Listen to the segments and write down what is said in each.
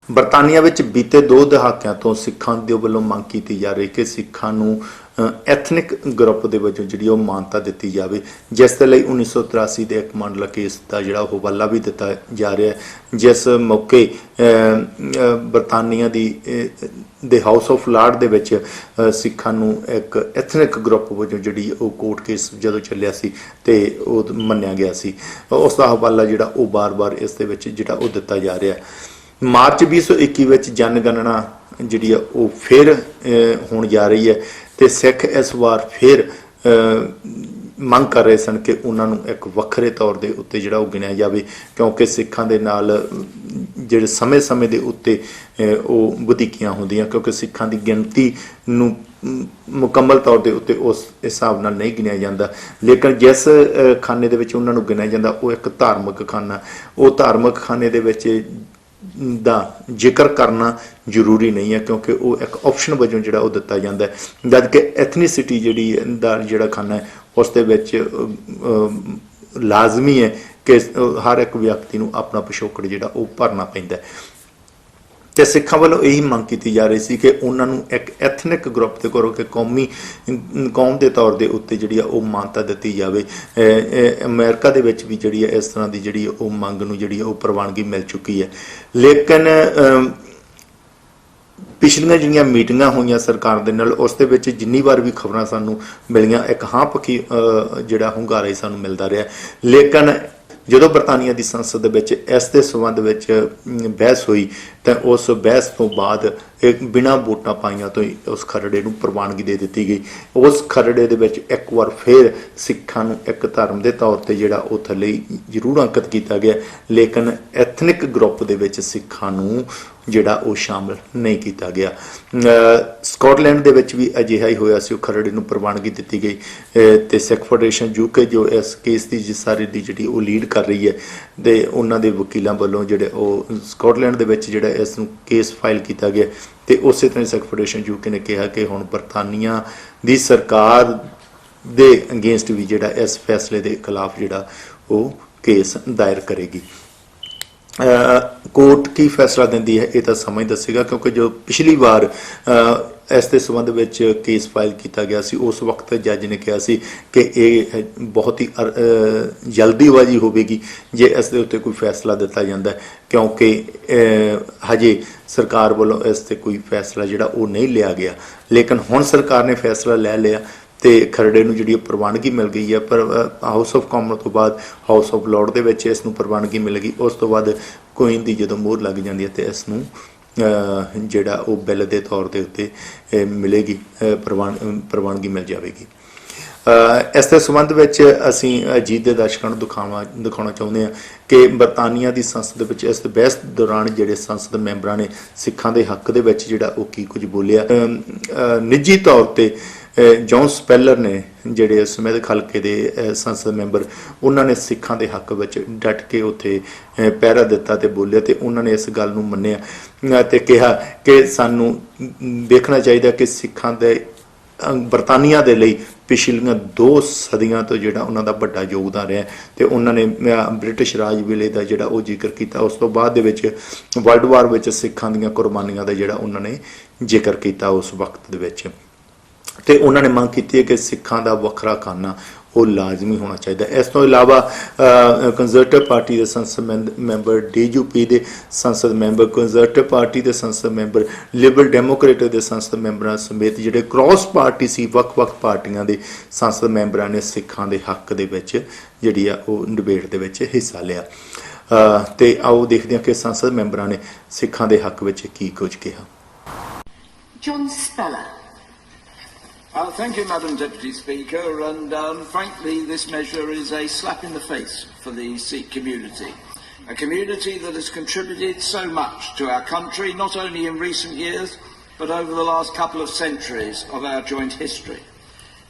ਬਰਤਾਨੀਆ ਵਿੱਚ ਬੀਤੇ 2 ਦਹਾਕਿਆਂ ਤੋਂ ਸਿੱਖਾਂ ਦੇ ਵੱਲੋਂ ਮੰਗ ਕੀਤੀ ਜਾ ਰਹੀ ਕਿ ਸਿੱਖਾਂ ਨੂੰ ਐਥਨਿਕ ਗਰੁੱਪ ਦੇ ਵਜੋਂ ਜਿਹੜੀ ਉਹ ਮਾਨਤਾ ਦਿੱਤੀ ਜਾਵੇ, ਜਿਸ ਦੇ ਲਈ 1983 ਦੇ ਇੱਕ ਮੰਡਲਾ ਕੇਸ ਦਾ ਜਿਹੜਾ ਹਵਾਲਾ ਵੀ ਦਿੱਤਾ ਜਾ ਰਿਹਾ ਹੈ, ਜਿਸ ਮੌਕੇ ਬਰਤਾਨੀਆ ਦੇ ਹਾਊਸ ਆਫ ਲਾਰਡ ਦੇ ਵਿੱਚ ਸਿੱਖਾਂ ਨੂੰ ਇੱਕ ਐਥਨਿਕ ਗਰੁੱਪ ਵਜੋਂ ਜਿਹੜੀ ਉਹ ਕੋਰਟ ਕੇਸ ਜਦੋਂ ਚੱਲਿਆ ਸੀ ਤੇ ਉਹ ਮੰਨਿਆ ਗਿਆ ਸੀ। ਉਸ ਦਾ ਹਵਾਲਾ ਜਿਹੜਾ ਉਹ ਬਾਰ-ਬਾਰ ਇਸ ਦੇ ਵਿੱਚ ਜਿਹੜਾ ਉਹ ਦਿੱਤਾ ਜਾ ਰਿਹਾ। ਮਾਰਚ 2021 ਵਿੱਚ ਜਨਗਣਨਾ ਜਿਹੜੀ ਆ ਉਹ ਫਿਰ ਹੋਣ ਜਾ ਰਹੀ ਹੈ ਤੇ ਸਿੱਖ ਇਸ ਵਾਰ ਫਿਰ ਮੰਗ ਕਰ ਰਹੇ ਸਨ ਕਿ ਉਹਨਾਂ ਨੂੰ ਇੱਕ ਵੱਖਰੇ ਤੌਰ ਦੇ ਉੱਤੇ ਜਿਹੜਾ ਉਹ ਗਿਣਿਆ ਜਾਵੇ, ਕਿਉਂਕਿ ਸਿੱਖਾਂ ਦੇ ਨਾਲ ਜਿਹੜੇ ਸਮੇਂ-ਸਮੇਂ ਦੇ ਉੱਤੇ ਉਹ ਵਧੀਕੀਆਂ ਹੁੰਦੀਆਂ, ਕਿਉਂਕਿ ਸਿੱਖਾਂ ਦੀ ਗਿਣਤੀ ਨੂੰ ਮੁਕੰਮਲ ਤੌਰ ਦੇ ਉੱਤੇ ਉਸ ਹਿਸਾਬ ਨਾਲ ਨਹੀਂ ਗਿਣਿਆ ਜਾਂਦਾ। ਲੇਕਿਨ ਜਿਸ ਖਾਨੇ ਦੇ ਵਿੱਚ ਉਹਨਾਂ ਨੂੰ ਗਿਣਿਆ ਜਾਂਦਾ ਉਹ ਇੱਕ ਧਾਰਮਿਕ ਖਾਨਾ, ਉਹ ਧਾਰਮਿਕ ਖਾਨੇ ਦੇ ਵਿੱਚ ਦਾ ਜ਼ਿਕਰ ਕਰਨਾ ਜ਼ਰੂਰੀ ਨਹੀਂ ਹੈ, ਕਿਉਂਕਿ ਉਹ ਇੱਕ ਆਪਸ਼ਨ ਵਜੋਂ ਜਿਹੜਾ ਉਹ ਦਿੱਤਾ ਜਾਂਦਾ ਹੈ, ਜਦ ਕਿ ਐਥਨੀਸਿਟੀ ਜਿਹੜਾ ਖਾਨਾ ਹੈ ਉਸ ਦੇ ਵਿੱਚ ਲਾਜ਼ਮੀ ਹੈ ਕਿ ਹਰ ਇੱਕ ਵਿਅਕਤੀ ਨੂੰ ਆਪਣਾ ਪਿਛੋਕੜ ਜਿਹੜਾ ਉਹ ਭਰਨਾ ਪੈਂਦਾ ਹੈ। ਤੇ ਸਿੱਖਾਂ ਵੱਲੋਂ ਇਹੀ ਮੰਗ ਕੀਤੀ ਜਾ ਰਹੀ ਸੀ ਕਿ ਉਹਨਾਂ ਨੂੰ ਇੱਕ ਐਥਨਿਕ ਗਰੁੱਪ ਦੇ ਕੋਲ ਕਿ ਕੌਮ ਦੇ ਤੌਰ ਦੇ ਉੱਤੇ ਜਿਹੜੀ ਆ ਉਹ ਮਾਨਤਾ ਦਿੱਤੀ ਜਾਵੇ। ਅਮਰੀਕਾ ਦੇ ਵਿੱਚ ਵੀ ਜਿਹੜੀ ਹੈ ਇਸ ਤਰ੍ਹਾਂ ਦੀ ਜਿਹੜੀ ਉਹ ਮੰਗ ਨੂੰ ਜਿਹੜੀ ਉਹ ਪ੍ਰਵਾਨਗੀ ਮਿਲ ਚੁੱਕੀ ਹੈ। ਲੇਕਿਨ ਪਿਛਲੀਆਂ ਜਿਹੜੀਆਂ ਮੀਟਿੰਗਾਂ ਹੋਈਆਂ ਸਰਕਾਰ ਦੇ ਨਾਲ ਉਸ ਦੇ ਵਿੱਚ ਜਿੰਨੀ ਵਾਰ ਵੀ ਖਬਰਾਂ ਸਾਨੂੰ ਮਿਲੀਆਂ ਇੱਕ ਹਾਂ ਪੱਖੀ ਜਿਹੜਾ ਹੁੰਗਾਰਾ ਹੀ ਸਾਨੂੰ ਮਿਲਦਾ ਰਿਹਾ। ਲੇਕਿਨ ਜਦੋਂ ਬਰਤਾਨੀਆ ਦੀ ਸੰਸਦ ਦੇ ਵਿੱਚ ਇਸ ਦੇ ਸੰਬੰਧ ਵਿੱਚ ਬਹਿਸ ਹੋਈ ਤਾਂ ਉਸ ਬਹਿਸ ਤੋਂ ਬਾਅਦ ਬਿਨਾਂ ਵੋਟਾਂ ਪਾਈਆਂ ਤੋਂ ਹੀ ਉਸ ਖਰੜੇ ਨੂੰ ਪ੍ਰਵਾਨਗੀ ਦੇ ਦਿੱਤੀ ਗਈ। ਉਸ ਖਰੜੇ ਦੇ ਵਿੱਚ ਇੱਕ ਵਾਰ ਫਿਰ ਸਿੱਖਾਂ ਨੂੰ ਇੱਕ ਧਰਮ ਦੇ ਤੌਰ ਤੇ ਜਿਹੜਾ ਉਹ ਥੱਲੇ ਜ਼ਰੂਰ ਅੰਕਿਤ ਕੀਤਾ ਗਿਆ, ਲੇਕਿਨ ਐਥਨਿਕ ਗਰੁੱਪ ਦੇ ਵਿੱਚ ਸਿੱਖਾਂ ਨੂੰ ਜਿਹੜਾ ਉਹ ਸ਼ਾਮਲ ਨਹੀਂ ਕੀਤਾ ਗਿਆ। ਸਕਾਟਲੈਂਡ ਦੇ ਵਿੱਚ ਵੀ ਅਜਿਹਾ ਹੀ ਹੋਇਆ ਸੀ, ਉਹ ਖਰੜੇ ਨੂੰ ਪ੍ਰਵਾਨਗੀ ਦਿੱਤੀ ਗਈ ਤੇ ਸਿੱਖ ਫੈਡਰੇਸ਼ਨ UK ਜੋ ਇਸ ਕੇਸ ਦੀ ਸਾਰੀ ਦੀ ਜਿਹੜੀ ਉਹ ਲੀਡ ਕਰ ਰਹੀ ਹੈ ਤੇ ਉਹਨਾਂ ਦੇ ਵਕੀਲਾਂ ਵੱਲੋਂ ਜਿਹੜੇ ਉਹ ਸਕਾਟਲੈਂਡ ਦੇ ਵਿੱਚ ਜਿਹੜਾ ਇਸ ਨੂੰ ਕੇਸ ਫਾਈਲ ਕੀਤਾ ਗਿਆ ਤੇ ਉਸੇ ਤਰ੍ਹਾਂ ਸਿੱਖ ਫੈਡਰੇਸ਼ਨ UK ਨੇ ਕਿਹਾ ਕਿ ਹੁਣ ਬਰਤਾਨੀਆ ਦੀ ਸਰਕਾਰ ਦੇ ਅਗੇਂਸਟ ਵੀ ਜਿਹੜਾ ਇਸ ਫੈਸਲੇ ਦੇ ਖਿਲਾਫ ਜਿਹੜਾ ਉਹ ਕੇਸ ਦਾਇਰ ਕਰੇਗੀ। ਕੋਰਟ ਕੀ ਫੈਸਲਾ ਦਿੰਦੀ ਹੈ ਇਹ ਤਾਂ ਸਮਾਂ ਹੀ ਦੱਸੇਗਾ, ਕਿਉਂਕਿ ਜੋ ਪਿਛਲੀ ਵਾਰ ਇਸ ਦੇ ਸੰਬੰਧ ਵਿੱਚ ਕੇਸ ਫਾਈਲ ਕੀਤਾ ਗਿਆ ਸੀ ਉਸ ਵਕਤ ਜੱਜ ਨੇ ਕਿਹਾ ਸੀ ਕਿ ਇਹ ਬਹੁਤ ਹੀ ਜਲਦੀਬਾਜ਼ੀ ਹੋਵੇਗੀ ਜੇ ਇਸ ਦੇ ਉੱਤੇ ਕੋਈ ਫੈਸਲਾ ਦਿੱਤਾ ਜਾਂਦਾ, ਕਿਉਂਕਿ ਹਜੇ ਸਰਕਾਰ ਵੱਲੋਂ ਇਸ 'ਤੇ ਕੋਈ ਫੈਸਲਾ ਜਿਹੜਾ ਉਹ ਨਹੀਂ ਲਿਆ ਗਿਆ। ਲੇਕਿਨ ਹੁਣ ਸਰਕਾਰ ਨੇ ਫੈਸਲਾ ਲੈ ਲਿਆ ਤੇ ਖਰੜੇ ਨੂੰ ਜਿਹੜੀ ਪ੍ਰਵਾਨਗੀ ਮਿਲ ਗਈ ਹੈ, ਪਰ ਹਾਊਸ ਆਫ ਕਾਮਨ ਤੋਂ ਬਾਅਦ ਹਾਊਸ ਆਫ ਲਾਰਡ ਦੇ ਵਿੱਚ ਇਸ ਨੂੰ ਪ੍ਰਵਾਨਗੀ ਮਿਲ ਗਈ। ਉਸ ਤੋਂ ਬਾਅਦ ਕੁਈਨ ਦੀ ਜਦੋਂ ਮੋਹਰ ਲੱਗ ਜਾਂਦੀ ਹੈ ਤੇ ਇਸ ਨੂੰ ਜਿਹੜਾ ਉਹ ਬਿੱਲ ਦੇ ਤੌਰ ਦੇ ਉੱਤੇ ਮਿਲੇਗੀ, ਪ੍ਰਵਾਨਗੀ ਮਿਲ ਜਾਵੇਗੀ। ਇਸ ਦੇ ਸੰਬੰਧ ਵਿੱਚ ਅਸੀਂ ਅਜੀਤ ਦੇ ਦਰਸ਼ਕਾਂ ਨੂੰ ਦਿਖਾਉਣਾ ਚਾਹੁੰਦੇ ਹਾਂ ਕਿ ਬਰਤਾਨੀਆ ਦੀ ਸੰਸਦ ਵਿੱਚ ਇਸ ਬਹਿਸ ਦੌਰਾਨ ਜਿਹੜੇ ਸੰਸਦ ਮੈਂਬਰਾਂ ਨੇ ਸਿੱਖਾਂ ਦੇ ਹੱਕ ਦੇ ਵਿੱਚ ਜਿਹੜਾ ਉਹ ਕੀ ਕੁਝ ਬੋਲਿਆ। ਨਿੱਜੀ ਤੌਰ ਤੇ ਜੌਨ ਸਪੈਲਰ ਨੇ ਜਿਹੜੇ ਸਮੇਤ ਹਲਕੇ ਦੇ ਸੰਸਦ ਮੈਂਬਰ, ਉਹਨਾਂ ਨੇ ਸਿੱਖਾਂ ਦੇ ਹੱਕ ਵਿੱਚ ਡਟ ਕੇ ਉੱਥੇ ਪਹਿਰਾ ਦਿੱਤਾ ਤੇ ਬੋਲਿਆ ਤੇ ਉਹਨਾਂ ਨੇ ਇਸ ਗੱਲ ਨੂੰ ਮੰਨਿਆ ਤੇ ਕਿਹਾ ਕਿ ਸਾਨੂੰ ਦੇਖਣਾ ਚਾਹੀਦਾ ਕਿ ਸਿੱਖਾਂ ਦੇ ਬਰਤਾਨੀਆ ਦੇ ਲਈ ਪਿਛਲੀਆਂ 2 ਸਦੀਆਂ ਤੋਂ ਜਿਹੜਾ ਉਹਨਾਂ ਦਾ ਵੱਡਾ ਯੋਗਦਾਨ ਰਿਹਾ ਤੇ ਉਹਨਾਂ ਨੇ ਬ੍ਰਿਟਿਸ਼ ਰਾਜ ਵੇਲੇ ਦਾ ਜਿਹੜਾ ਉਹ ਜ਼ਿਕਰ ਕੀਤਾ। ਉਸ ਤੋਂ ਬਾਅਦ ਦੇ ਵਿੱਚ ਵਰਲਡ ਵਾਰ ਵਿੱਚ ਸਿੱਖਾਂ ਦੀਆਂ ਕੁਰਬਾਨੀਆਂ ਦਾ ਜਿਹੜਾ ਉਹਨਾਂ ਨੇ ਜ਼ਿਕਰ ਕੀਤਾ ਉਸ ਵਕਤ ਦੇ ਵਿੱਚ, ਤੇ ਉਹਨਾਂ ਨੇ ਮੰਗ ਕੀਤੀ ਹੈ ਕਿ ਸਿੱਖਾਂ ਦਾ ਵੱਖਰਾ ਖਾਨਾ ਉਹ ਲਾਜ਼ਮੀ ਹੋਣਾ ਚਾਹੀਦਾ। ਇਸ ਤੋਂ ਇਲਾਵਾ ਕੰਜ਼ਰਵੇਟਿਵ ਪਾਰਟੀ ਦੇ ਸੰਸਦ ਮੈਂਬਰ, DUP ਦੇ ਸੰਸਦ ਮੈਂਬਰ, ਕੰਜ਼ਰਵੇਟਿਵ ਪਾਰਟੀ ਦੇ ਸੰਸਦ ਮੈਂਬਰ, ਲਿਬਰਲ ਡੈਮੋਕ੍ਰੇਟ ਦੇ ਸੰਸਦ ਮੈਂਬਰਾਂ ਸਮੇਤ ਜਿਹੜੇ ਕ੍ਰਾਸ ਪਾਰਟੀ ਸੀ ਵੱਖ-ਵੱਖ ਪਾਰਟੀਆਂ ਦੇ ਸੰਸਦ ਮੈਂਬਰਾਂ ਨੇ ਸਿੱਖਾਂ ਦੇ ਹੱਕ ਦੇ ਵਿੱਚ ਜਿਹੜੀ ਆ ਉਹ ਡਿਬੇਟ ਦੇ ਵਿੱਚ ਹਿੱਸਾ ਲਿਆ। ਤੇ ਆਓ ਦੇਖਦੇ ਹਾਂ ਕਿ ਸੰਸਦ ਮੈਂਬਰਾਂ ਨੇ ਸਿੱਖਾਂ ਦੇ ਹੱਕ ਵਿੱਚ ਕੀ ਕੁਝ ਕਿਹਾ। John ਸਪੈਲਰ। Thank you, Madam Deputy Speaker, and frankly this measure is a slap in the face for the Sikh community, a community that has contributed so much to our country, not only in recent years but over the last couple of centuries of our joint history.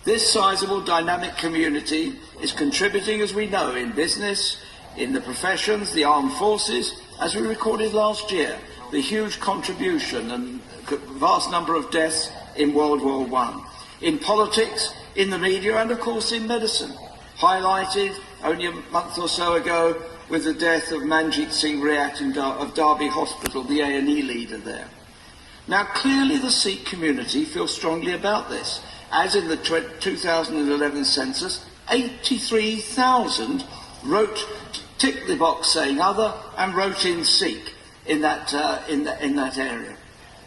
This sizeable dynamic community is contributing, as we know, in business, in the professions, the armed forces, as we recorded last year, the huge contribution and vast number of deaths in World War I. In politics, in the media, and of course in medicine. Highlighted only a month or so ago with the death of Manjit Singh Riat of Derby Hospital, the A&E leader there. Now, clearly the Sikh community feels strongly about this. As in the 2011 census, 83,000 ticked the box saying other and wrote in Sikh in that area.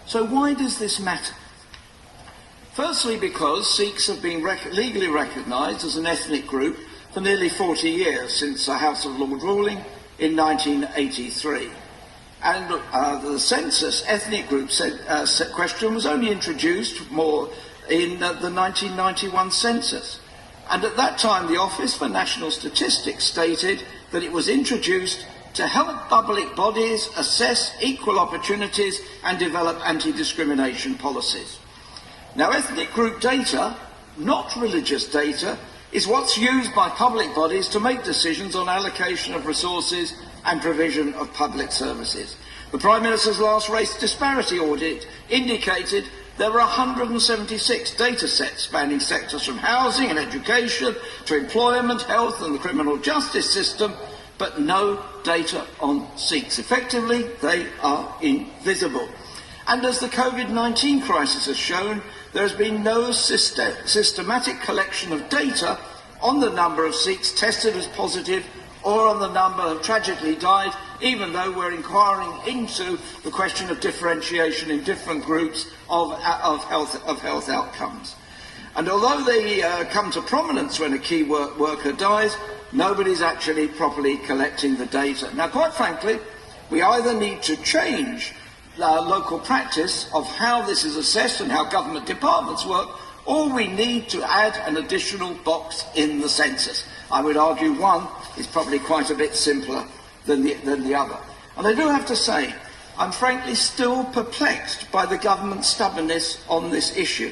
So why does this matter? Firstly, because Sikhs have been legally recognised as an ethnic group for nearly 40 years, since the House of Lords ruling in 1983. And the census ethnic group question was only introduced more in the 1991 census. And at that time, the Office for National Statistics stated that it was introduced to help public bodies assess equal opportunities and develop anti-discrimination policies. Now, ethnic group data, not religious data, is what's used by public bodies to make decisions on allocation of resources and provision of public services. The Prime Minister's last race disparity audit indicated there were 176 data sets spanning sectors from housing and education to employment, health and the criminal justice system, but no data on Sikhs. Effectively, they are invisible. And as the COVID-19 crisis has shown, there has been no systematic collection of data on the number of Sikhs tested as positive or on the number who tragically died, even though we're inquiring into the question of differentiation in different groups of health outcomes. And although they come to prominence when a key worker dies, nobody's actually properly collecting the data. Now, quite frankly, we either need to change local practice of how this is assessed and how government departments work, or we need to add an additional box in the census. I would argue one is probably quite a bit simpler than the other. And I do have to say, I'm frankly still perplexed by the government's stubbornness on this issue.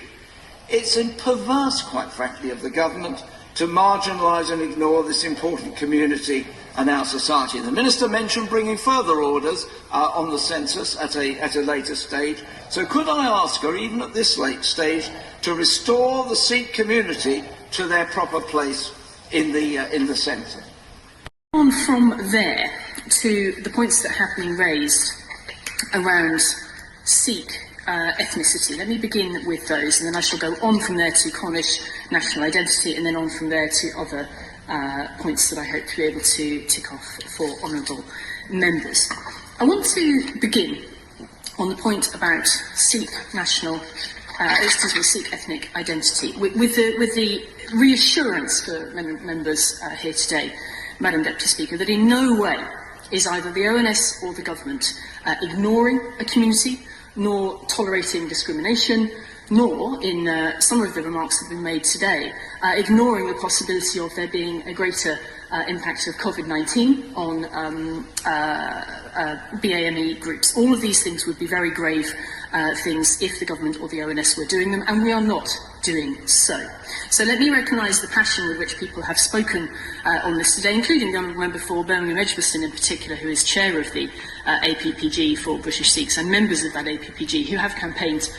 It's perverse, quite frankly, of the government to marginalise and ignore this important community and our society. The Minister mentioned bringing further orders on the census at a later stage. So could I ask her, even at this late stage, to restore the Sikh community to their proper place in the census? On from there to the points that have been raised around Sikh ethnicity. Let me begin with those, and then I shall go on from there to Cornish national identity, and then on from there to other points that I hope to be able to tick off for honourable members. I want to begin on the point about Sikh Sikh ethnic identity, with the reassurance for members here today, Madam Deputy Speaker, that in no way is either the ONS or the government ignoring a community, nor tolerating discrimination, nor, in some of the remarks that have been made today, ignoring the possibility of there being a greater impact of COVID-19 on BAME groups. All of these things would be very grave things if the government or the ONS were doing them, and we are not doing so. So let me recognise the passion with which people have spoken on this today, including the Honourable Member for Birmingham Edgbaston in particular, who is chair of the APPG for British Sikhs, and members of that APPG who have campaigned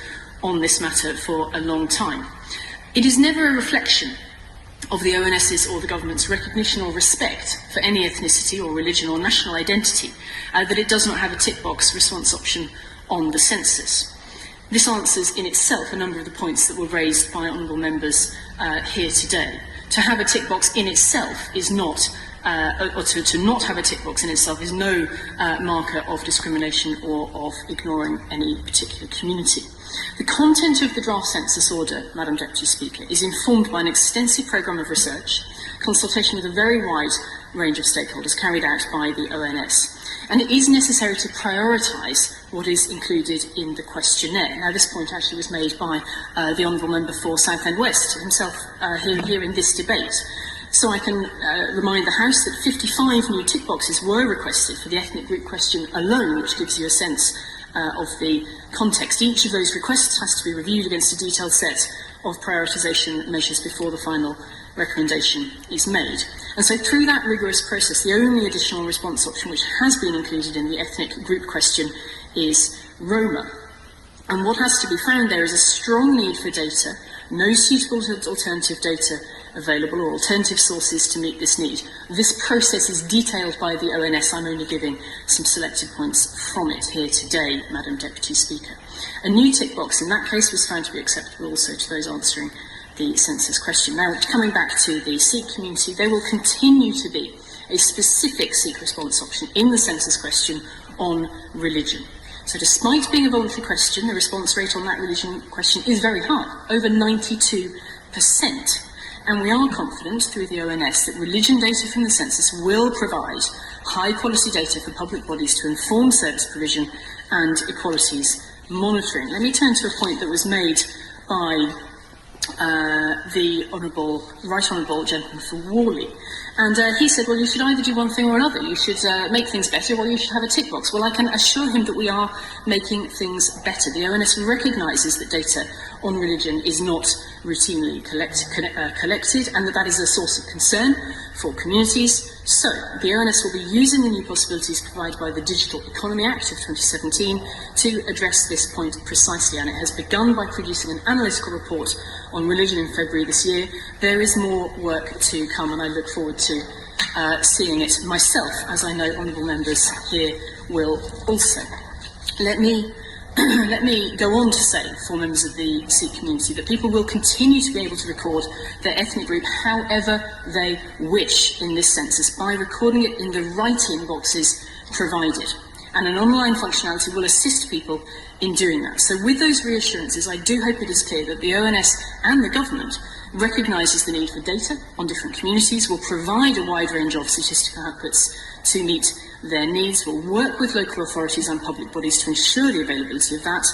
on this matter for a long time. It is never a reflection of the ONS's or the government's recognition or respect for any ethnicity or religion or national identity that it does not have a tick box response option on the census. This answers in itself a number of the points that were raised by honourable members here today. To have a tick box in itself is not, or to not have a tick box in itself is no marker of discrimination or of ignoring any particular community. The content of the draft census order, Madam Deputy Speaker, is informed by an extensive programme of research, consultation with a very wide range of stakeholders carried out by the ONS. And it is necessary to prioritise what is included in the questionnaire. Now, this point actually was made by the Honourable Member for Southend West himself here in this debate. So I can remind the House that 55 new tick boxes were requested for the ethnic group question alone, which gives you a sense of the context. Each of those requests has to be reviewed against a detailed set of prioritisation measures before the final recommendation is made. And so through that rigorous process, the only additional response option which has been included in the ethnic group question is Roma. And what has to be found there is a strong need for data, no suitable alternative data available or alternative sources to meet this need. This process is detailed by the ONS. I'm only giving some selected points from it here today, Madam Deputy Speaker. A new tick box in that case was found to be acceptable also to those answering the census question. Now, coming back to the Sikh community, there will continue to be a specific Sikh response option in the census question on religion. So despite being a voluntary question, the response rate on that religion question is very high, over 92%. And we are confident through the ONS that religion data from the census will provide high quality data for public bodies to inform service provision and equalities monitoring. Let me turn to a point that was made by the Right Honourable Gentleman for Worley. And he said, well, you should either do one thing or another. You should make things better, or you should have a tick box. Well, I can assure him that we are making things better. The ONS recognises that data on religion is not routinely collected, and that is a source of concern for communities. So, the ONS will be using the new possibilities provided by the Digital Economy Act of 2017 to address this point precisely, and it has begun by producing an analytical report on religion in February this year. There is more work to come, and I look forward to seeing it myself, as I know honourable members here will also. Let me go on to say, for members of the Sikh community, that people will continue to be able to record their ethnic group however they wish in this census by recording it in the write-in boxes provided. And an online functionality will assist people in doing that. So with those reassurances, I do hope it is clear that the ONS and the government recognises the need for data on different communities, will provide a wide range of statistical outputs to meet their needs, will work with local authorities and public bodies to ensure the availability of that,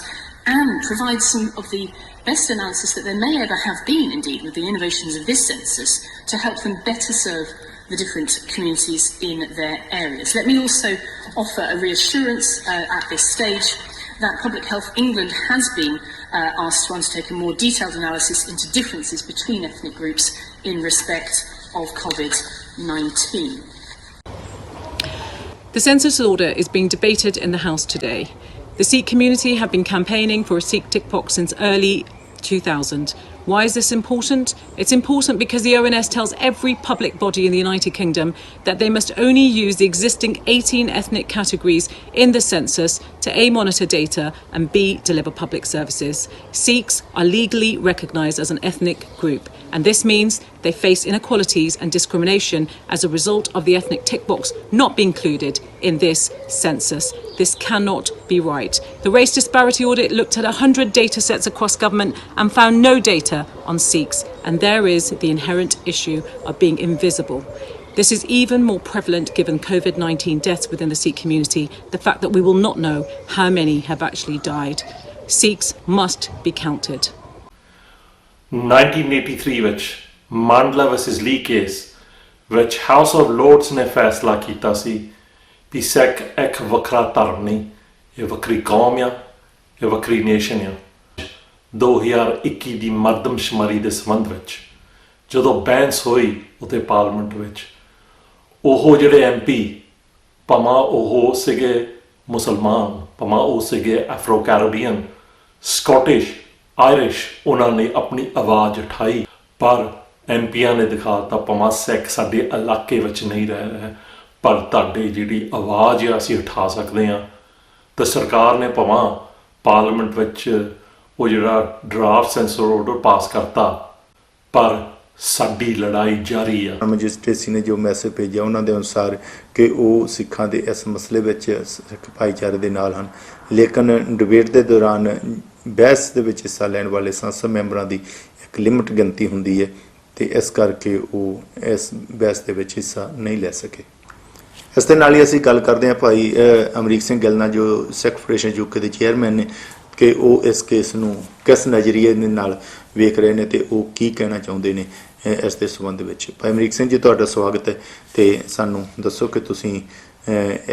and provide some of the best analysis that there may ever have been, indeed, with the innovations of this census to help them better serve the different communities in their areas. Let me also offer a reassurance at this stage that Public Health England has been asked to undertake a more detailed analysis into differences between ethnic groups in respect of COVID-19. The census order is being debated in the House today. The Sikh community have been campaigning for a Sikh tick box since early 2000. Why is this important? It's important because the ONS tells every public body in the United Kingdom that they must only use the existing 18 ethnic categories in the census to A, monitor data, and B, deliver public services. Sikhs are legally recognised as an ethnic group, and this means they face inequalities and discrimination as a result of the ethnic tick box not being included in this census. This cannot be right. The race disparity audit looked at 100 data sets across government and found no data on Sikhs, and there is the inherent issue of being invisible. This is even more prevalent given COVID-19 deaths within the Sikh community, the fact that we will not know how many have actually died. Sikhs must be counted. 1983 ਵਿੱਚ Mandla versus ਲੀ case ਵਿੱਚ house of ਲੋਰਡਸ ਨੇ ਫੈਸਲਾ ਕੀਤਾ ਸੀ ਕਿ ਸਿੱਖ ਇੱਕ ਵੱਖਰਾ ਧਰਮ ਨਹੀਂ, ਇਹ ਵੱਖਰੀ ਕੌਮ ਆ, ਇਹ ਵੱਖਰੀ ਨੇਸ਼ਨ ਆ। 2021 ਦੀ ਮਰਦਮਸ਼ੁਮਾਰੀ ਦੇ ਸੰਬੰਧ ਵਿੱਚ ਜਦੋਂ ਬਹਿਸ ਹੋਈ ਉੱਥੇ ਪਾਰਲੀਮੈਂਟ ਵਿੱਚ, ਉਹ ਜਿਹੜੇ MP ਭਾਵੇਂ ਉਹ ਸੀਗੇ ਮੁਸਲਮਾਨ, ਭਾਵੇਂ ਉਹ ਸੀਗੇ ਐਫਰੋ ਕੈਰੇਬੀਅਨ, ਸਕਾਟਿਸ਼, ਆਇਰਿਸ਼, ਉਹਨਾਂ ਨੇ ਆਪਣੀ ਆਵਾਜ਼ ਉਠਾਈ, ਪਰ ਐਮਪੀਆਂ ਨੇ ਦਿਖਾਤਾ ਭਾਵੇਂ ਸਿੱਖ ਸਾਡੇ ਇਲਾਕੇ ਵਿੱਚ ਨਹੀਂ ਰਹਿ ਰਹੇ, ਪਰ ਤੁਹਾਡੀ ਜਿਹੜੀ ਆਵਾਜ਼ ਆ ਅਸੀਂ ਉਠਾ ਸਕਦੇ ਹਾਂ। ਤਾਂ ਸਰਕਾਰ ਨੇ ਭਾਵੇਂ ਪਾਰਲੀਮੈਂਟ ਵਿੱਚ ਉਹ ਜਿਹੜਾ ਡਰਾਫਟ ਸੈਂਸਰ ਆਰਡਰ ਪਾਸ ਕਰਤਾ, ਪਰ ਸਾਡੀ ਲੜਾਈ ਜਾਰੀ ਆ। ਮੈਜਿਸਟ੍ਰੇਸੀ ਨੇ ਜੋ ਮੈਸੇਜ ਭੇਜਿਆ ਉਹਨਾਂ ਦੇ ਅਨੁਸਾਰ ਕਿ ਉਹ ਸਿੱਖਾਂ ਦੇ ਇਸ ਮਸਲੇ ਵਿੱਚ ਸਿੱਖ ਭਾਈਚਾਰੇ ਦੇ ਨਾਲ ਹਨ, ਲੇਕਿਨ ਡਿਬੇਟ ਦੇ ਦੌਰਾਨ ਬਹਿਸ ਦੇ ਵਿੱਚ ਹਿੱਸਾ ਲੈਣ ਵਾਲੇ ਸੰਸਦ ਮੈਂਬਰਾਂ ਦੀ ਇੱਕ ਲਿਮਟ ਗਿਣਤੀ ਹੁੰਦੀ ਹੈ, ਤੇ ਇਸ ਕਰਕੇ ਉਹ ਇਸ ਬਹਿਸ ਦੇ ਵਿੱਚ ਹਿੱਸਾ ਨਹੀਂ ਲੈ ਸਕੇ। ਇਸ ਦੇ ਨਾਲ ਹੀ ਅਸੀਂ ਗੱਲ ਕਰਦੇ ਹਾਂ ਭਾਈ ਅਮਰੀਕ ਸਿੰਘ ਗਿੱਲ ਨਾਲ, ਜੋ ਸਿੱਖ ਫੈਡਰੇਸ਼ਨ ਯੂਕੇ ਦੇ ਚੇਅਰਮੈਨ ਨੇ, ਕਿ ਉਹ ਇਸ ਕੇਸ ਨੂੰ ਕਿਸ ਨਜ਼ਰੀਏ ਦੇ ਨਾਲ ਵੇਖ ਰਹੇ ਨੇ ਤੇ ਉਹ ਕੀ ਕਹਿਣਾ ਚਾਹੁੰਦੇ ਨੇ ਇਸ ਦੇ ਸੰਬੰਧ ਵਿੱਚ। ਭਾਈ ਅਮਰੀਕ ਸਿੰਘ ਜੀ, ਤੁਹਾਡਾ ਸਵਾਗਤ ਹੈ, ਤੇ ਸਾਨੂੰ ਦੱਸੋ ਕਿ ਤੁਸੀਂ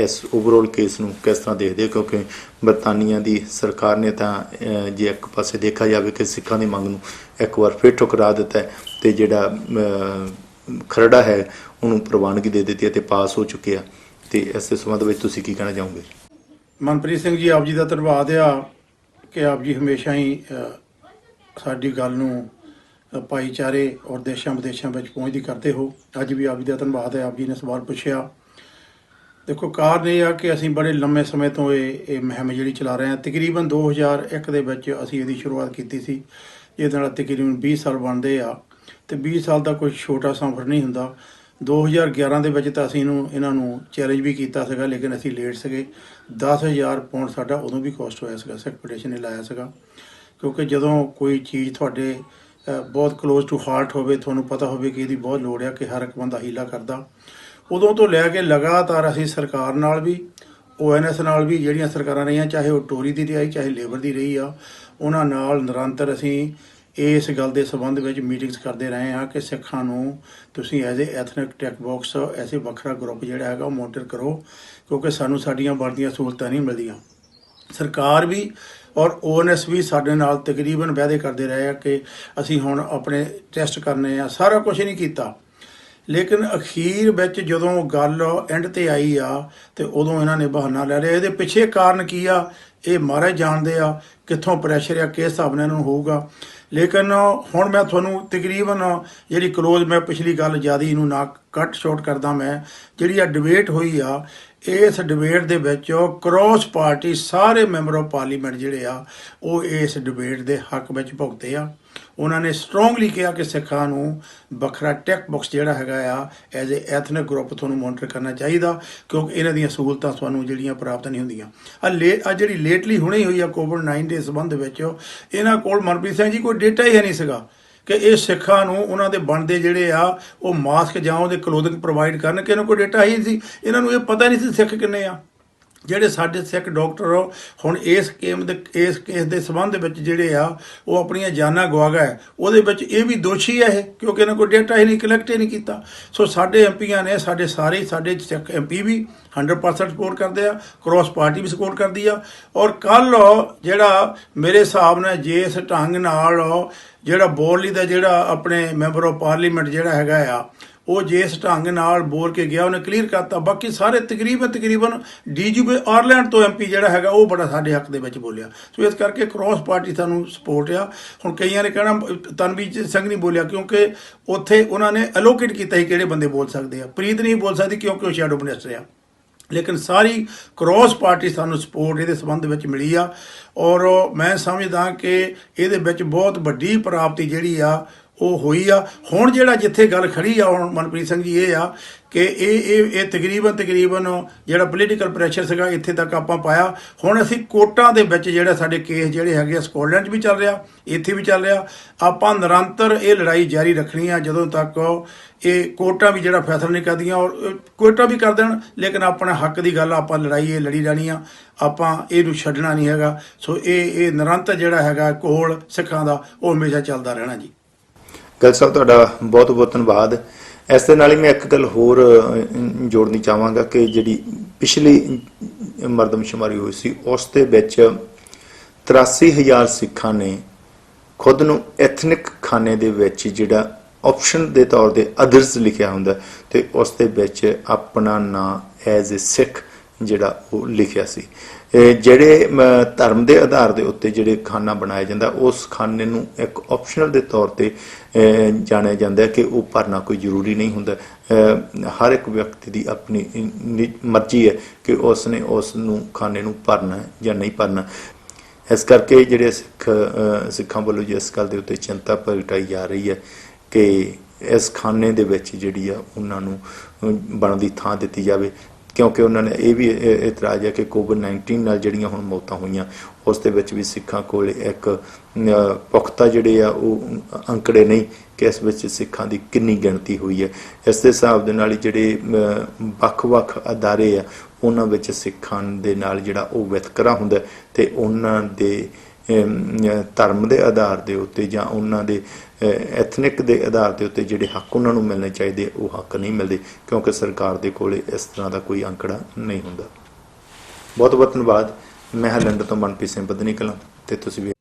ਇਸ ਓਵਰਆਲ ਕੇਸ ਨੂੰ ਕਿਸ ਤਰ੍ਹਾਂ ਦੇਖਦੇ ਹੋ, ਕਿਉਂਕਿ ਬਰਤਾਨੀਆ ਦੀ ਸਰਕਾਰ ਨੇ ਤਾਂ ਜੇ ਇੱਕ ਪਾਸੇ ਦੇਖਿਆ ਜਾਵੇ ਕਿ ਸਿੱਖਾਂ ਦੀ ਮੰਗ ਨੂੰ ਇੱਕ ਵਾਰ ਫਿਰ ਠੁਕਰਾ ਦਿੱਤਾ ਹੈ, ਤੇ ਜਿਹੜਾ ਖਰੜਾ ਹੈ ਉਹਨੂੰ ਪ੍ਰਵਾਨਗੀ ਦੇ ਦਿੱਤੀ ਹੈ ਤੇ ਪਾਸ ਹੋ ਚੁੱਕਿਆ, ਤੇ ਇਸ ਦੇ ਸੰਬੰਧ ਵਿੱਚ ਤੁਸੀਂ ਕੀ ਕਹਿਣਾ ਚਾਹੋਗੇ? ਮਨਪ੍ਰੀਤ ਸਿੰਘ ਜੀ, ਆਪ ਜੀ ਦਾ ਧੰਨਵਾਦ ਆ ਕਿ ਆਪ ਜੀ ਹਮੇਸ਼ਾ ਹੀ ਸਾਡੀ ਗੱਲ ਨੂੰ ਭਾਈਚਾਰੇ ਔਰ ਦੇਸ਼ਾਂ ਵਿਦੇਸ਼ਾਂ ਵਿੱਚ ਪਹੁੰਚਦੀ ਕਰਦੇ ਹੋ। ਅੱਜ ਵੀ ਆਪ ਜੀ ਦਾ ਧੰਨਵਾਦ ਹੈ। ਆਪ ਜੀ ਨੇ ਸਵਾਲ ਪੁੱਛਿਆ। ਦੇਖੋ, ਕਾਰਨ ਇਹ ਆ ਕਿ ਅਸੀਂ ਬੜੇ ਲੰਮੇ ਸਮੇਂ ਤੋਂ ਇਹ ਮੁਹਿੰਮ ਜਿਹੜੀ ਚਲਾ ਰਹੇ ਹਾਂ। ਤਕਰੀਬਨ 2001 ਦੇ ਵਿੱਚ ਅਸੀਂ ਇਹਦੀ ਸ਼ੁਰੂਆਤ ਕੀਤੀ ਸੀ, ਜਿਹਦੇ ਨਾਲ ਤਕਰੀਬਨ 20 ਸਾਲ ਬਣਦੇ ਆ, ਅਤੇ 20 ਸਾਲ ਦਾ ਕੋਈ ਛੋਟਾ ਸਫ਼ਰ ਨਹੀਂ ਹੁੰਦਾ। 2011 ਦੇ ਵਿੱਚ ਤਾਂ ਅਸੀਂ ਇਹਨਾਂ ਨੂੰ ਚੈਲੰਜ ਵੀ ਕੀਤਾ ਸੀਗਾ, ਲੇਕਿਨ ਅਸੀਂ ਲੇਟ ਸੀਗੇ। 10,000 ਪਾਉਂਡ ਸਾਡਾ ਉਦੋਂ ਵੀ ਕੋਸਟ ਹੋਇਆ ਸੀਗਾ, ਸਿੱਖ ਫੈਡਰੇਸ਼ਨ ਨੇ ਲਾਇਆ ਸੀਗਾ। ਕਿਉਂਕਿ ਜਦੋਂ ਕੋਈ ਚੀਜ਼ ਤੁਹਾਡੇ ਬਹੁਤ ਕਲੋਜ਼ ਟੂ ਹਾਰਟ ਹੋਵੇ, ਤੁਹਾਨੂੰ ਪਤਾ ਹੋਵੇ ਕਿ ਇਹਦੀ ਬਹੁਤ ਲੋੜ ਆ, ਕਿ ਹਰ ਇੱਕ ਬੰਦਾ ਹੀਲਾ ਕਰਦਾ, ਉਦੋਂ ਤੋਂ ਲੈ ਕੇ ਲਗਾਤਾਰ ਅਸੀਂ ਸਰਕਾਰ ਨਾਲ ਵੀ, ONS ਨਾਲ ਵੀ, ਜਿਹੜੀਆਂ ਸਰਕਾਰਾਂ ਰਹੀਆਂ, ਚਾਹੇ ਉਹ ਟੋਰੀ ਦੀ ਰਹੀ, ਚਾਹੇ ਲੇਬਰ ਦੀ ਰਹੀ ਆ, ਉਹਨਾਂ ਨਾਲ ਨਿਰੰਤਰ ਅਸੀਂ ਇਸ ਗੱਲ ਦੇ ਸੰਬੰਧ ਵਿੱਚ ਮੀਟਿੰਗਸ ਕਰਦੇ ਰਹੇ ਹਾਂ ਕਿ ਸਿੱਖਾਂ ਨੂੰ ਤੁਸੀਂ as a ethnic tick box, ਐਸੇ ਵੱਖਰਾ ਗਰੁੱਪ ਜਿਹੜਾ ਹੈਗਾ ਉਹ ਮੋਨੀਟਰ ਕਰੋ, ਕਿਉਂਕਿ ਸਾਨੂੰ ਸਾਡੀਆਂ ਬਣਦੀਆਂ ਸਹੂਲਤਾਂ ਨਹੀਂ ਮਿਲਦੀਆਂ। ਸਰਕਾਰ ਵੀ ਔਰ ONS ਵੀ ਸਾਡੇ ਨਾਲ ਤਕਰੀਬਨ ਵਾਅਦੇ ਕਰਦੇ ਰਹੇ ਆ ਕਿ ਅਸੀਂ ਹੁਣ ਆਪਣੇ ਟੈਸਟ ਕਰਨੇ ਆ, ਸਾਰਾ ਕੁਝ ਨਹੀਂ ਕੀਤਾ। ਲੇਕਿਨ ਅਖੀਰ ਵਿੱਚ ਜਦੋਂ ਗੱਲ ਐਂਡ 'ਤੇ ਆਈ ਆ, ਅਤੇ ਉਦੋਂ ਇਹਨਾਂ ਨੇ ਬਹਾਨਾ ਲੈ ਲਿਆ। ਇਹਦੇ ਪਿੱਛੇ ਕਾਰਨ ਕੀ ਆ, ਇਹ ਮਹਾਰਾਜ ਜਾਣਦੇ ਆ, ਕਿੱਥੋਂ ਪ੍ਰੈਸ਼ਰ ਆ, ਕਿਸ ਹਿਸਾਬ ਨਾਲ ਇਹਨਾਂ ਨੂੰ ਹੋਊਗਾ। ਲੇਕਿਨ ਹੁਣ ਮੈਂ ਤੁਹਾਨੂੰ ਤਕਰੀਬਨ ਜਿਹੜੀ ਕਲੋਜ਼, ਮੈਂ ਪਿਛਲੀ ਗੱਲ ਜ਼ਿਆਦਾ ਇਹਨੂੰ ਨਾ ਕੱਟ ਸ਼ੋਰਟ ਕਰਦਾ, ਮੈਂ ਜਿਹੜੀ ਆ ਡਿਬੇਟ ਹੋਈ ਆ, ਇਸ ਡਿਬੇਟ ਦੇ ਵਿੱਚ ਕ੍ਰੋਸ ਪਾਰਟੀ ਸਾਰੇ ਮੈਂਬਰ ਆਫ ਪਾਰਲੀਮੈਂਟ ਜਿਹੜੇ ਆ ਉਹ ਇਸ ਡਿਬੇਟ ਦੇ ਹੱਕ ਵਿੱਚ ਭੁਗਤੇ ਆ। ਉਹਨਾਂ ਨੇ ਸਟਰੋਂਗਲੀ ਕਿਹਾ ਕਿ ਸਿੱਖਾਂ ਨੂੰ ਵੱਖਰਾ ਟੈਕ ਬਾਕਸ ਜਿਹੜਾ ਹੈਗਾ ਆ ਐਜ਼ ਏ ਐਥਨਿਕ ਗਰੁੱਪ ਤੁਹਾਨੂੰ ਮੋਨੀਟਰ ਕਰਨਾ ਚਾਹੀਦਾ, ਕਿਉਂਕਿ ਇਹਨਾਂ ਦੀਆਂ ਸਹੂਲਤਾਂ ਤੁਹਾਨੂੰ ਜਿਹੜੀਆਂ ਪ੍ਰਾਪਤ ਨਹੀਂ ਹੁੰਦੀਆਂ। ਆ ਜਿਹੜੀ ਲੇਟਲੀ ਹੁਣੇ ਹੋਈ ਆ COVID-19 ਦੇ ਸੰਬੰਧ ਵਿੱਚ, ਇਹਨਾਂ ਕੋਲ ਮਨਪ੍ਰੀਤ ਸਿੰਘ ਜੀ ਕੋਈ ਡੇਟਾ ਹੀ ਨਹੀਂ ਸੀਗਾ ਕਿ ਇਹ ਸਿੱਖਾਂ ਨੂੰ ਉਹਨਾਂ ਦੇ ਬਣਦੇ ਜਿਹੜੇ ਆ ਉਹ ਮਾਸਕ ਜਾਂ ਉਹਦੇ ਕਲੋਥਿੰਗ ਪ੍ਰੋਵਾਈਡ ਕਰਨ, ਕਿ ਇਹਨਾਂ ਕੋਈ ਡੇਟਾ ਹੀ ਨਹੀਂ ਸੀ। ਇਹਨਾਂ ਨੂੰ ਇਹ ਪਤਾ ਨਹੀਂ ਸੀ ਸਿੱਖ ਕਿੰਨੇ ਆ। ਜਿਹੜੇ ਸਾਡੇ ਸਿੱਖ ਡਾਕਟਰ ਹੁਣ ਇਸ ਕੇਸ ਦੇ ਸੰਬੰਧ ਵਿੱਚ ਜਿਹੜੇ ਆ ਉਹ ਆਪਣੀਆਂ ਜਾਨਾਂ ਗਵਾ ਗਏ, ਉਹਦੇ ਵਿੱਚ ਇਹ ਵੀ ਦੋਸ਼ੀ ਹੈ ਇਹ, ਕਿਉਂਕਿ ਇਹਨਾਂ ਕੋਈ ਡੇਟਾ ਹੀ ਨਹੀਂ, ਕਲੈਕਟ ਹੀ ਨਹੀਂ ਕੀਤਾ। ਸੋ ਸਾਡੇ ਐਮਪੀਆਂ ਨੇ, ਸਾਡੇ ਸਿੱਖ MP ਵੀ 100% ਸਪੋਰਟ ਕਰਦੇ ਆ, ਕ੍ਰੋਸ ਪਾਰਟੀ ਵੀ ਸਪੋਰਟ ਕਰਦੀ ਆ। ਔਰ ਕੱਲ੍ਹ ਜਿਹੜਾ ਮੇਰੇ ਹਿਸਾਬ ਨਾਲ ਜਿਸ ਢੰਗ ਨਾਲ ਜਿਹੜਾ ਬੋਰਲੀ ਦਾ ਜਿਹੜਾ ਆਪਣੇ ਮੈਂਬਰ ਆਫ ਪਾਰਲੀਮੈਂਟ ਜਿਹੜਾ ਹੈਗਾ ਆ, ਉਹ ਜਿਸ ਢੰਗ ਨਾਲ ਬੋਲ ਕੇ ਗਿਆ, ਉਹਨੇ ਕਲੀਅਰ ਕਰਤਾ। ਬਾਕੀ ਸਾਰੇ ਤਕਰੀਬਨ DGP ਆਇਰਲੈਂਡ ਤੋਂ MP ਜਿਹੜਾ ਹੈਗਾ ਉਹ ਬੜਾ ਸਾਡੇ ਹੱਕ ਦੇ ਵਿੱਚ ਬੋਲਿਆ। ਸੋ ਇਸ ਕਰਕੇ ਕ੍ਰੋਸ ਪਾਰਟੀ ਸਾਨੂੰ ਸਪੋਰਟ ਆ। ਹੁਣ ਕਈਆਂ ਨੇ ਕਹਿਣਾ ਤਨਵੀਰ ਸਿੰਘ ਨਹੀਂ ਬੋਲਿਆ, ਕਿਉਂਕਿ ਉੱਥੇ ਉਹਨਾਂ ਨੇ ਐਲੋਕੇਟ ਕੀਤਾ ਸੀ ਕਿਹੜੇ ਬੰਦੇ ਬੋਲ ਸਕਦੇ ਆ। ਪ੍ਰੀਤ ਨਹੀਂ ਬੋਲ ਸਕਦੀ ਕਿਉਂਕਿ ਉਹ ਸ਼ੈਡੋ ਮਿਨਿਸਟਰ ਆ। ਲੇਕਿਨ ਸਾਰੀ ਕ੍ਰੋਸ ਪਾਰਟੀ ਸਾਨੂੰ ਸਪੋਰਟ ਇਹਦੇ ਸੰਬੰਧ ਵਿੱਚ ਮਿਲੀ ਆ, ਔਰ ਮੈਂ ਸਮਝਦਾ ਕਿ ਇਹਦੇ ਵਿੱਚ ਬਹੁਤ ਵੱਡੀ ਪ੍ਰਾਪਤੀ ਜਿਹੜੀ ਆ ਉਹ ਹੋਈ ਆ। ਹੁਣ ਜਿਹੜਾ ਜਿੱਥੇ ਗੱਲ ਖੜੀ ਆ ਹੁਣ ਮਨਪ੍ਰੀਤ ਸਿੰਘ ਜੀ, ਇਹ ਆ ਕਿ ਇਹ ਤਕਰੀਬਨ ਜਿਹੜਾ ਪੋਲੀਟੀਕਲ ਪ੍ਰੈਸ਼ਰ ਸੀਗਾ ਇੱਥੇ ਤੱਕ ਆਪਾਂ ਪਾਇਆ। ਹੁਣ ਅਸੀਂ ਕੋਰਟਾਂ ਦੇ ਵਿੱਚ ਜਿਹੜਾ ਸਾਡੇ ਕੇਸ ਜਿਹੜੇ ਹੈਗੇ ਆ, ਸਕਾਟਲੈਂਡ 'ਚ ਵੀ ਚੱਲ ਰਿਹਾ, ਇੱਥੇ ਵੀ ਚੱਲ ਰਿਹਾ। ਆਪਾਂ ਨਿਰੰਤਰ ਇਹ ਲੜਾਈ ਜਾਰੀ ਰੱਖਣੀ ਆ ਜਦੋਂ ਤੱਕ ਇਹ ਕੋਰਟਾਂ ਵੀ ਜਿਹੜਾ ਫੈਸਲਾ ਨਹੀਂ ਕਰਦੀਆਂ, ਔਰ ਕੋਰਟਾਂ ਵੀ ਕਰ ਦੇਣ, ਲੇਕਿਨ ਆਪਣੇ ਹੱਕ ਦੀ ਗੱਲ ਆਪਾਂ ਲੜਾਈ ਇਹ ਲੜੀ ਜਾਣੀ ਆ, ਆਪਾਂ ਇਹਨੂੰ ਛੱਡਣਾ ਨਹੀਂ ਹੈਗਾ। ਸੋ ਇਹ ਨਿਰੰਤਰ ਜਿਹੜਾ ਹੈਗਾ ਕੋਲ ਸਿੱਖਾਂ ਦਾ ਉਹ ਹਮੇਸ਼ਾ ਚੱਲਦਾ ਰਹਿਣਾ ਜੀ। ਗੱਲ ਸਾਹਿਬ ਤੁਹਾਡਾ ਬਹੁਤ ਬਹੁਤ ਧੰਨਵਾਦ। ਇਸ ਦੇ ਨਾਲ ਹੀ ਮੈਂ ਇੱਕ ਗੱਲ ਹੋਰ ਜੋੜਨੀ ਚਾਹਾਂਗਾ ਕਿ ਜਿਹੜੀ ਪਿਛਲੀ ਮਰਦਮਸ਼ੁਮਾਰੀ ਹੋਈ ਸੀ ਉਸ ਦੇ ਵਿੱਚ 83,000 ਸਿੱਖਾਂ ਨੇ ਖੁਦ ਨੂੰ ਐਥਨਿਕ ਖਾਨੇ ਦੇ ਵਿੱਚ ਜਿਹੜਾ ਆਪਸ਼ਨ ਦੇ ਤੌਰ ਤੇ ਅਦਰਸ ਲਿਖਿਆ ਹੁੰਦਾ ਤੇ ਉਸ ਦੇ ਵਿੱਚ ਆਪਣਾ ਨਾਂ ਐਜ਼ ਏ ਸਿੱਖ ਜਿਹੜਾ ਉਹ ਲਿਖਿਆ ਸੀ। ਜਿਹੜੇ ਧਰਮ ਦੇ ਆਧਾਰ ਦੇ ਉੱਤੇ ਜਿਹੜੇ ਖਾਨਾ ਬਣਾਇਆ ਜਾਂਦਾ ਉਸ ਖਾਨੇ ਨੂੰ ਇੱਕ ਆਪਸ਼ਨਲ ਦੇ ਤੌਰ ਤੇ ਜਾਣਿਆ ਜਾਂਦਾ ਕਿ ਉਹ ਭਰਨਾ ਕੋਈ ਜ਼ਰੂਰੀ ਨਹੀਂ ਹੁੰਦਾ। ਹਰ ਇੱਕ ਵਿਅਕਤੀ ਦੀ ਆਪਣੀ ਮਰਜ਼ੀ ਹੈ ਕਿ ਉਸਨੇ ਉਸ ਨੂੰ ਖਾਨੇ ਨੂੰ ਭਰਨਾ ਜਾਂ ਨਹੀਂ ਭਰਨਾ। ਇਸ ਕਰਕੇ ਜਿਹੜੇ ਸਿੱਖਾਂ ਵੱਲੋਂ ਜਿਸ ਗੱਲ ਦੇ ਉੱਤੇ ਚਿੰਤਾ ਪ੍ਰਗਟਾਈ ਜਾ ਰਹੀ ਹੈ ਕਿ ਇਸ ਖਾਨੇ ਦੇ ਵਿੱਚ ਜਿਹੜੀ ਆ ਉਹਨਾਂ ਨੂੰ ਬਣਦੀ ਥਾਂ ਦਿੱਤੀ ਜਾਵੇ, ਕਿਉਂਕਿ ਉਹਨਾਂ ਨੇ ਇਹ ਵੀ ਇਤਰਾਜ਼ ਹੈ ਕਿ COVID-19 ਨਾਲ ਜਿਹੜੀਆਂ ਹੁਣ ਮੌਤਾਂ ਹੋਈਆਂ ਉਸ ਦੇ ਵਿੱਚ ਵੀ ਸਿੱਖਾਂ ਕੋਲ ਇੱਕ ਪੁਖਤਾ ਜਿਹੜੇ ਆ ਉਹ ਅੰਕੜੇ ਨਹੀਂ ਕਿ ਇਸ ਵਿੱਚ ਸਿੱਖਾਂ ਦੀ ਕਿੰਨੀ ਗਿਣਤੀ ਹੋਈ ਹੈ। ਇਸ ਦੇ ਹਿਸਾਬ ਦੇ ਨਾਲ ਹੀ ਜਿਹੜੇ ਵੱਖ-ਵੱਖ ਅਦਾਰੇ ਆ ਉਹਨਾਂ ਵਿੱਚ ਸਿੱਖਾਂ ਦੇ ਨਾਲ ਜਿਹੜਾ ਉਹ ਵਿਤਕਰਾ ਹੁੰਦਾ ਤੇ ਉਹਨਾਂ ਦੇ ਧਰਮ ਦੇ ਆਧਾਰ ਦੇ ਉੱਤੇ ਜਾਂ ਉਹਨਾਂ ਦੇ ਐਥਨਿਕ ਦੇ ਆਧਾਰ ਦੇ ਉੱਤੇ ਜਿਹੜੇ ਹੱਕ ਉਹਨਾਂ ਨੂੰ ਮਿਲਣੇ ਚਾਹੀਦੇ ਉਹ ਹੱਕ ਨਹੀਂ ਮਿਲਦੇ, ਕਿਉਂਕਿ ਸਰਕਾਰ ਦੇ ਕੋਲ ਇਸ ਤਰ੍ਹਾਂ ਦਾ ਕੋਈ ਅੰਕੜਾ ਨਹੀਂ ਹੁੰਦਾ। ਬਹੁਤ ਬਹੁਤ ਧੰਨਵਾਦ। ਮੈਂ ਲੰਡਨ ਤੋਂ ਮਨਪ੍ਰੀਤ ਸਿੰਘ ਬੱਧਨੀ ਕਲਾਂ ਤੇ ਤੁਸੀਂ ਵੀ